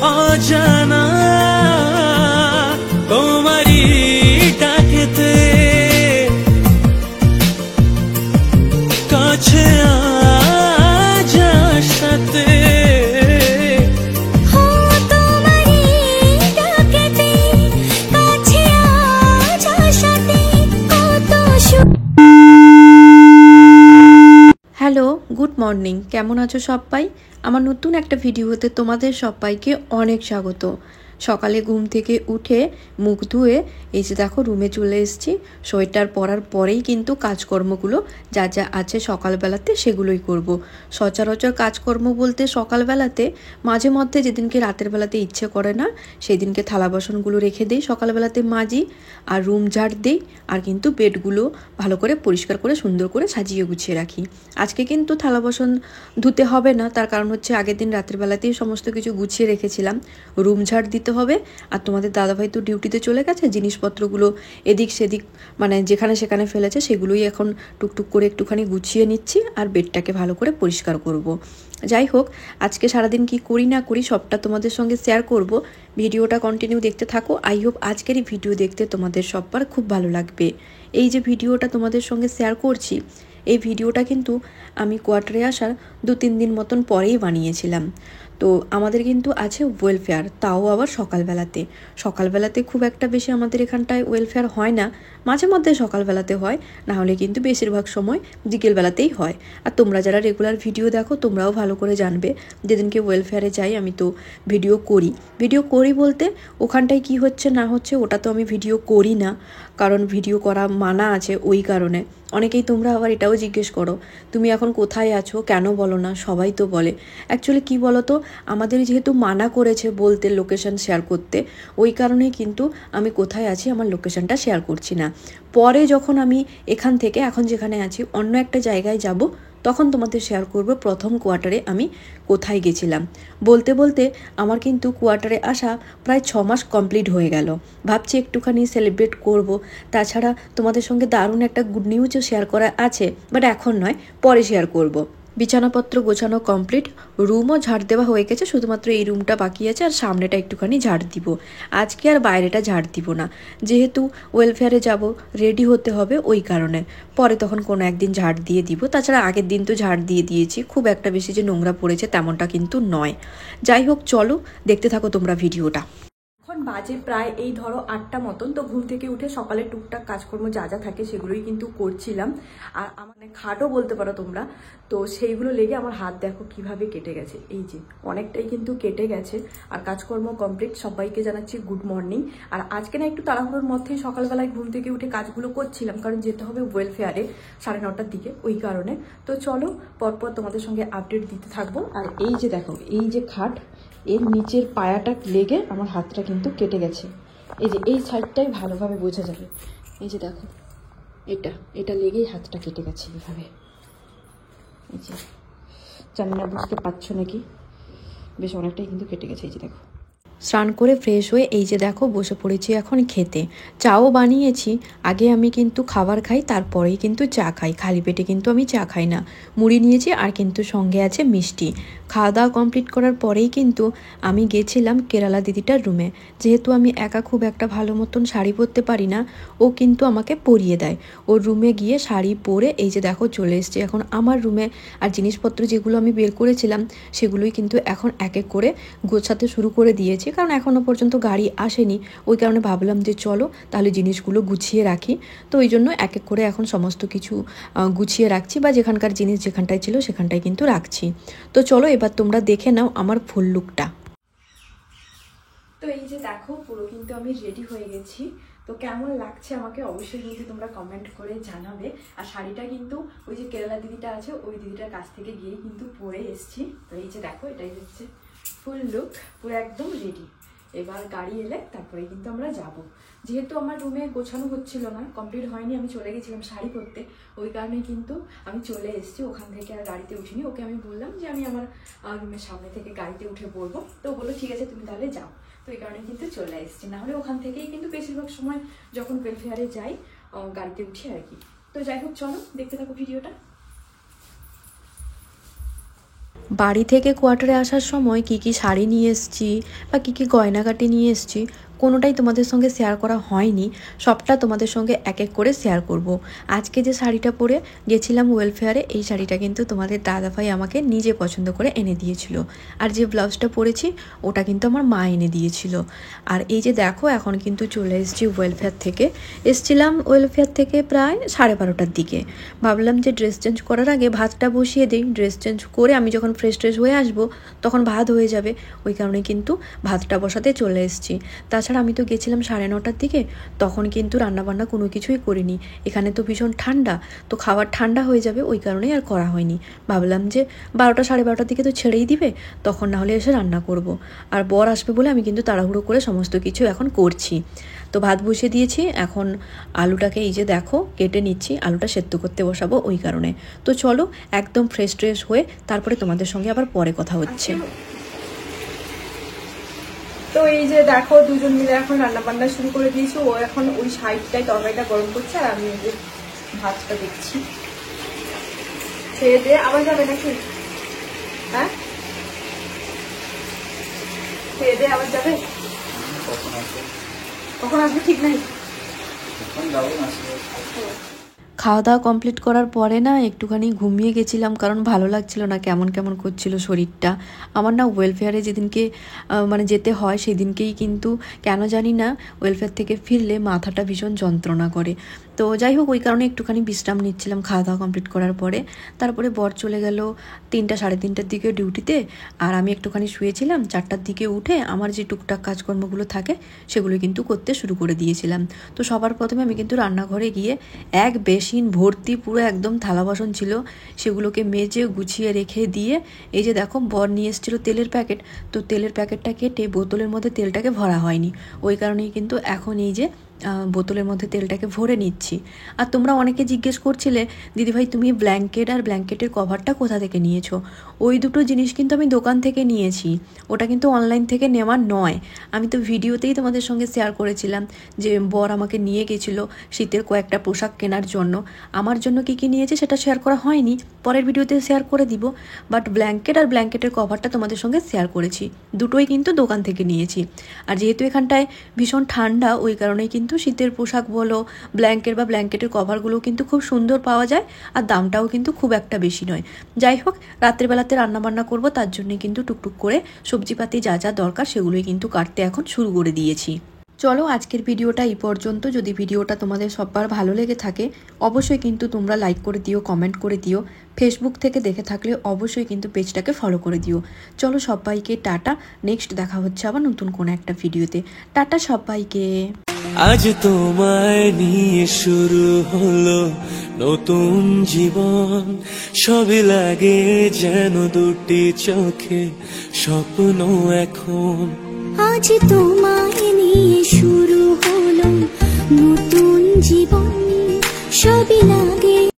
অজানা তোমারই ডাকেতে কাছে আজ আসাতে হ্যালো, গুড মর্নিং। কেমন আছো সবাই? আমার নতুন একটা ভিডিওতে তোমাদের সবাইকে অনেক স্বাগত। সকালে ঘুম থেকে উঠে মুখ ধুয়ে এই যে দেখো রুমে চলে এসেছি। সোয়েটার পরার পরেই কিন্তু কাজকর্মগুলো যা যা আছে সকালবেলাতে সেগুলোই করব। সচরাচর কাজকর্ম বলতে সকালবেলাতে মাঝে মধ্যে যেদিনকে রাতের বেলাতে ইচ্ছে করে না সেদিনকে থালা বাসনগুলো রেখে দিই, সকালবেলাতে মাজি আর রুম ঝাড় দিই আর কিন্তু বেডগুলো ভালো করে পরিষ্কার করে সুন্দর করে সাজিয়ে গুছিয়ে রাখি। আজকে কিন্তু থালা বাসন ধুতে হবে না, তার কারণ হচ্ছে আগের দিন রাতের বেলাতেই সমস্ত কিছু গুছিয়ে রেখেছিলাম। রুম ঝাড় দিতে হবে আর তোমাদের দাদাভাই তো ডিউটিতে চলে গেছে, জিনিসপত্রগুলো এদিক সেদিক মানে যেখানে সেখানে ফেলেছে সেগুলোই এখন টুকটুক করে একটুখানি গুছিয়ে নিচ্ছি আর বেডটাকে ভালো করে পরিষ্কার করব। যাই হোক, আজকে সারাদিন কি করি না করি সবটা তোমাদের সঙ্গে শেয়ার করব। ভিডিওটা কন্টিনিউ দেখতে থাকো। আই হোপ আজকের এই ভিডিও দেখতে তোমাদের সবার খুব ভালো লাগবে। এই যে ভিডিওটা তোমাদের সঙ্গে শেয়ার করছি, এই ভিডিওটা কিন্তু আমি কোয়ার্টারে আসার 2-3 দিন মতন পরেই বানিয়েছিলাম। তো আমাদের কিন্তু আছে ওয়েলফেয়ার, তাও আবার সকালবেলাতে খুব একটা বেশি আমাদের এখানটায় ওয়েলফেয়ার হয় না, মাঝে মধ্যে সকালবেলাতে হয়, না হলে কিন্তু বেশিরভাগ সময় বিকেলবেলাতেই হয়। আর তোমরা যারা রেগুলার ভিডিও দেখো তোমরাও ভালো করে জানবে, যেদিনকে ওয়েলফেয়ারে যাই আমি তো ভিডিও করি বলতে ওখানটায় কি হচ্ছে না হচ্ছে ওটা তো আমি ভিডিও করি না, কারণ ভিডিও করা মানা আছে। ওই কারণে অনেকেই তোমরা আবার এটাও জিজ্ঞেস করো তুমি এখন কোথায় আছো, কেন বলো না? সবাই তো বলে। অ্যাকচুয়ালি কী বলো তো, আমাদের যেহেতু মানা করেছে বলতে লোকেশন শেয়ার করতে, ওই কারণেই কিন্তু আমি কোথায় আছি আমার লোকেশনটা শেয়ার করছি না। পরে যখন আমি এখান থেকে এখন যেখানে আছি অন্য একটা জায়গায় যাব তখন তোমাদের শেয়ার করব প্রথম কোয়ার্টারে আমি কোথায় গেছিলাম। বলতে বলতে আমার কিন্তু কোয়ার্টারে আসা প্রায় 6 মাস কমপ্লিট হয়ে গেল। ভাবছি একটুখানি সেলিব্রেট করব। তাছাড়া তোমাদের সঙ্গে দারুণ একটা গুড নিউজও শেয়ার করা আছে, বাট এখন নয়, পরে শেয়ার করব। বিছানাপত্র গোছানো কমপ্লিট, রুমও ঝাড় দেওয়া হয়ে গেছে, শুধুমাত্র এই রুমটা বাকি আছে আর সামনেটা একটুখানি ঝাড় দিব। আজকে আর বাইরেটা ঝাড় দিব না, যেহেতু ওয়েলফেয়ারে যাব রেডি হতে হবে ওই কারণে। পরে তখন কোনো একদিন ঝাড় দিয়ে দিব। তাছাড়া আগের দিন তো ঝাড় দিয়ে দিয়েছি, খুব একটা বেশি যে নোংরা পড়েছে তেমনটা কিন্তু নয়। যাই হোক, চলো দেখতে থাকো তোমরা ভিডিওটা। এখন বাজে প্রায় এই ধরো 8টা মতন। তো ঘুম থেকে উঠে সকালে টুকটাক কাজকর্ম যা যা থাকে সেগুলোই কিন্তু করছিলাম। আর আমার খাটও বলতে পারো তোমরা, তো সেইগুলো লেগে আমার হাত দেখো কিভাবে কেটে গেছে। এই যে অনেকটাই কিন্তু কেটে গেছে। আর কাজকর্ম কমপ্লিট, সবাইকে জানাচ্ছি গুড মর্নিং। আর আজকে না একটু তাড়াহুড়োর মধ্যেই সকালবেলায় ঘুম থেকে উঠে কাজগুলো করছিলাম, কারণ যেতে হবে ওয়েলফেয়ারে 9:30টার দিকে, ওই কারণে। তো চলো পরপর তোমাদের সঙ্গে আপডেট দিতে থাকবো। আর এই যে দেখো, এই যে খাট, এর নিচের পায়াটা লেগে আমার হাতটা কিন্তু কেটে গেছে। এই যে এই সাইডটাই ভালোভাবে বোঝা যাবে। এই যে দেখো, এটা লেগেই হাতটা কেটে গেছে এইভাবে। এই যে জানি না বুঝতে পারছো নাকি, বেশ অনেকটাই কিন্তু কেটে গেছে। এই যে দেখো, স্নান করে ফ্রেশ হয়ে এই যে দেখো বসে পড়েছি এখন খেতে। চাও বানিয়েছি। আগে আমি কিন্তু খাবার খাই, তারপরেই কিন্তু চা খাই। খালি পেটে কিন্তু আমি চা খাই না। মুড়ি নিয়েছি আর কিন্তু সঙ্গে আছে মিষ্টি। খাওয়া দাওয়া কমপ্লিট করার পরেই কিন্তু আমি গেছিলাম কেরালা দিদিটার রুমে। যেহেতু আমি একা খুব একটা ভালো মতন শাড়ি পরতে পারি না, ও কিন্তু আমাকে পরিয়ে দেয়। ওর রুমে গিয়ে শাড়ি পরে এই যে দেখো চলে এসেছি এখন আমার রুমে। আর জিনিসপত্র যেগুলো আমি বের করেছিলাম সেগুলোই কিন্তু এখন এক এক করে গোছাতে শুরু করে দিয়েছি, কারণ এখনও পর্যন্ত গাড়ি আসেনি। ওই কারণে ভাবলাম যে চলো তাহলে জিনিসগুলো গুছিয়ে রাখি। তো ওই জন্য এক এক করে এখন সমস্ত কিছু গুছিয়ে রাখছি, বা যেখানকার জিনিস যেখানটায় ছিল সেখানটায় কিন্তু রাখছি। তো চলো এবার তোমরা দেখে নাও আমার ফুল লুকটা। তো এই যে দেখো পুরো কিন্তু আমি রেডি হয়ে গেছি। তো কেমন লাগছে আমাকে অবশ্যই কিন্তু তোমরা কমেন্ট করে জানাবে। আর শাড়িটা কিন্তু ওই যে কেরালা দিদিটা আছে ওই দিদিটার কাছ থেকে গিয়ে কিন্তু পরে এসেছি। তো এই যে দেখো, এটাই হচ্ছে ফুল লুক, পুরো একদম রেডি। এবার গাড়ি এলে তারপরে কিন্তু আমরা যাব। যেহেতু আমার রুমে গোছানো হচ্ছিল না, কমপ্লিট হয়নি, আমি চলে গেছিলাম শাড়ি পরতে, ওই কারণে কিন্তু আমি চলে এসেছি। ওখান থেকে আর গাড়িতে উঠিনি। ওকে আমি বললাম যে আমি আমার রুমের সামনে থেকে গাড়িতে উঠে পড়বো। তো বললো ঠিক আছে তুমি তাহলে যাও। তো এই কারণে কিন্তু চলে এসেছি, নাহলে ওখান থেকেই কিন্তু বেশিরভাগ সময় যখন ওয়েলফেয়ারে যাই গাড়িতে উঠি আর কি। তো যাই হোক, চলো দেখতে থাকো ভিডিওটা। বাড়ি থেকে কোয়ার্টারে আসার সময় কি কি শাড়ি নিয়ে এসেছি বা কি কি গয়নাগাটি নিয়ে এসেছি কোনোটাই তোমাদের সঙ্গে শেয়ার করা হয়নি, সবটা তোমাদের সঙ্গে এক এক করে শেয়ার করব। আজকে যে শাড়িটা পরে গেছিলাম ওয়েলফেয়ারে, এই শাড়িটা কিন্তু তোমাদের দাদাভাই আমাকে নিজে পছন্দ করে এনে দিয়েছিল। আর যে ব্লাউজটা পরেছি ওটা কিন্তু আমার মা এনে দিয়েছিল। আর এই যে দেখো এখন কিন্তু চলে এসেছি ওয়েলফেয়ার থেকে। এসছিলাম ওয়েলফেয়ার থেকে প্রায় 12:30টার দিকে। ভাবলাম যে ড্রেস চেঞ্জ করার আগে ভাতটা বসিয়ে দিই, ড্রেস চেঞ্জ করে আমি যখন ফ্রেশ হয়ে আসবো তখন ভাত হয়ে যাবে, ওই কারণে কিন্তু ভাতটা বসাতে চলে এসেছি। তাছাড়া আমি তো গেছিলাম 9:30টার দিকে, তখন কিন্তু রান্নাবান্না কোনো কিছুই করিনি। এখানে তো ভীষণ ঠান্ডা, তো খাবার ঠান্ডা হয়ে যাবে ওই কারণেই আর করা হয়নি। ভাবলাম যে 12টা 12:30টার দিকে তো ছেড়েই দিবে, তখন না হলে এসে রান্না করব। আর বর আসবে বলে আমি কিন্তু তাড়াহুড়ো করে সমস্ত কিছু এখন করছি। তো ভাত বসিয়ে দিয়েছি, এখন আলুটাকে এই যে দেখো কেটে নিচ্ছি, আলুটা সেদ্ধ করতে বসাবো ওই কারণে। তো চলো একদম ফ্রেশ হয়ে তারপরে তোমাদের সঙ্গে আবার পরে কথা হচ্ছে। তো এই যে দেখো দুজন মিলে এখন রান্না বান্না শুরু করে দিয়েছি। ও এখন ওই সাইডটায় তরকারিটা গরম করছে আর আমি এই যে ভাতটা দেখছি। খেয়ে দিয়ে আবার যাবে নাকি? হ্যাঁ, খেয়ে দিয়ে আবার যাবে? কখন আসবে ঠিক নাই। খাওয়া দাওয়া কমপ্লিট করার পরে না একটুখানি ঘুমিয়ে গেছিলাম, কারণ ভালো লাগছিল না, কেমন কেমন করছিল শরীরটা আমার। না ওয়েলফেয়ারে যেদিনকে মানে যেতে হয় সেদিনকেই কিন্তু কেন জানি না ওয়েলফেয়ার থেকে ফিরলে মাথাটা ভীষণ যন্ত্রণা করে। তো যাই হোক ওই কারণে একটুখানি বিশ্রাম নিচ্ছিলাম খাওয়া দাওয়া কমপ্লিট করার পরে। তারপরে বর চলে গেল 3টা 3:30টার দিকে ডিউটিতে, আর আমি একটুখানি শুয়েছিলাম। 4টার দিকে উঠে আমার যে টুকটাক কাজকর্মগুলো থাকে সেগুলো কিন্তু করতে শুরু করে দিয়েছিলাম। তো সবার প্রথমে আমি কিন্তু রান্নাঘরে গিয়ে এক বেসিন ভর্তি পুরো একদম থালা বাসন ছিল, সেগুলোকে মেজে গুছিয়ে রেখে দিয়ে এই যে দেখো বর নিয়ে এসেছিলো তেলের প্যাকেট। তো তেলের প্যাকেটটা কেটে বোতলের মধ্যে তেলটাকে ভরা হয়নি, ওই কারণেই কিন্তু এখন এই যে বোতলের মধ্যে তেলটাকে ভরে নিচ্ছি। আর তোমরা অনেকে জিজ্ঞেস করছিলে দিদিভাই তুমি ব্ল্যাঙ্কেট আর ব্ল্যাঙ্কেটের কভারটা কোথা থেকে নিয়েছো? ওই দুটো জিনিস কিন্তু আমি দোকান থেকে নিয়েছি, ওটা কিন্তু অনলাইন থেকে নেওয়া নয়। আমি তো ভিডিওতেই তোমাদের সঙ্গে শেয়ার করেছিলাম যে বর আমাকে নিয়ে গেছিলো শীতের কয়েকটা পোশাক কেনার জন্য। আমার জন্য কী কী নিয়েছে সেটা শেয়ার করা হয়নি, পরের ভিডিওতে শেয়ার করে দিব। বাট ব্ল্যাঙ্কেট আর ব্ল্যাঙ্কেটের কভারটা তোমাদের সঙ্গে শেয়ার করেছি, দুটোই কিন্তু দোকান থেকে নিয়েছি। আর যেহেতু এখানটায় ভীষণ ঠান্ডা ওই কারণেই কিন্তু শীতের পোশাক বলো ব্ল্যাঙ্কেট বা ব্ল্যাঙ্কেটের কভারগুলো কিন্তু খুব সুন্দর পাওয়া যায়, আর দামটাও কিন্তু খুব একটা বেশি নয়। যাই হোক রাত্রেবেলাতে রান্নাবান্না করব, তার জন্যই কিন্তু টুকটুক করে সবজিপাতি যা যা দরকার সেগুলোই কিন্তু কাটতে এখন শুরু করে দিয়েছি। চলো আজকের ভিডিওটা এই পর্যন্ত। যদি ভিডিওটা তোমাদের সবার ভালো লেগে থাকে অবশ্যই কিন্তু তোমরা লাইক করে দিও, কমেন্ট করে দিও। ফেসবুক থেকে দেখে থাকলে অবশ্যই কিন্তু পেজটাকে ফলো করে দিও। চলো সবাইকে টাটা, নেক্সট দেখা হচ্ছে আবার নতুন কোনো একটা ভিডিওতে। টাটা সবাইকে। আজ তোমায় নিয়ে শুরু হলো নতুন জীবন, সবই লাগে যেন দুটি চোখে স্বপ্ন এখন। আজ তোমায় নিয়ে শুরু হলো নতুন জীবন, সবই লাগে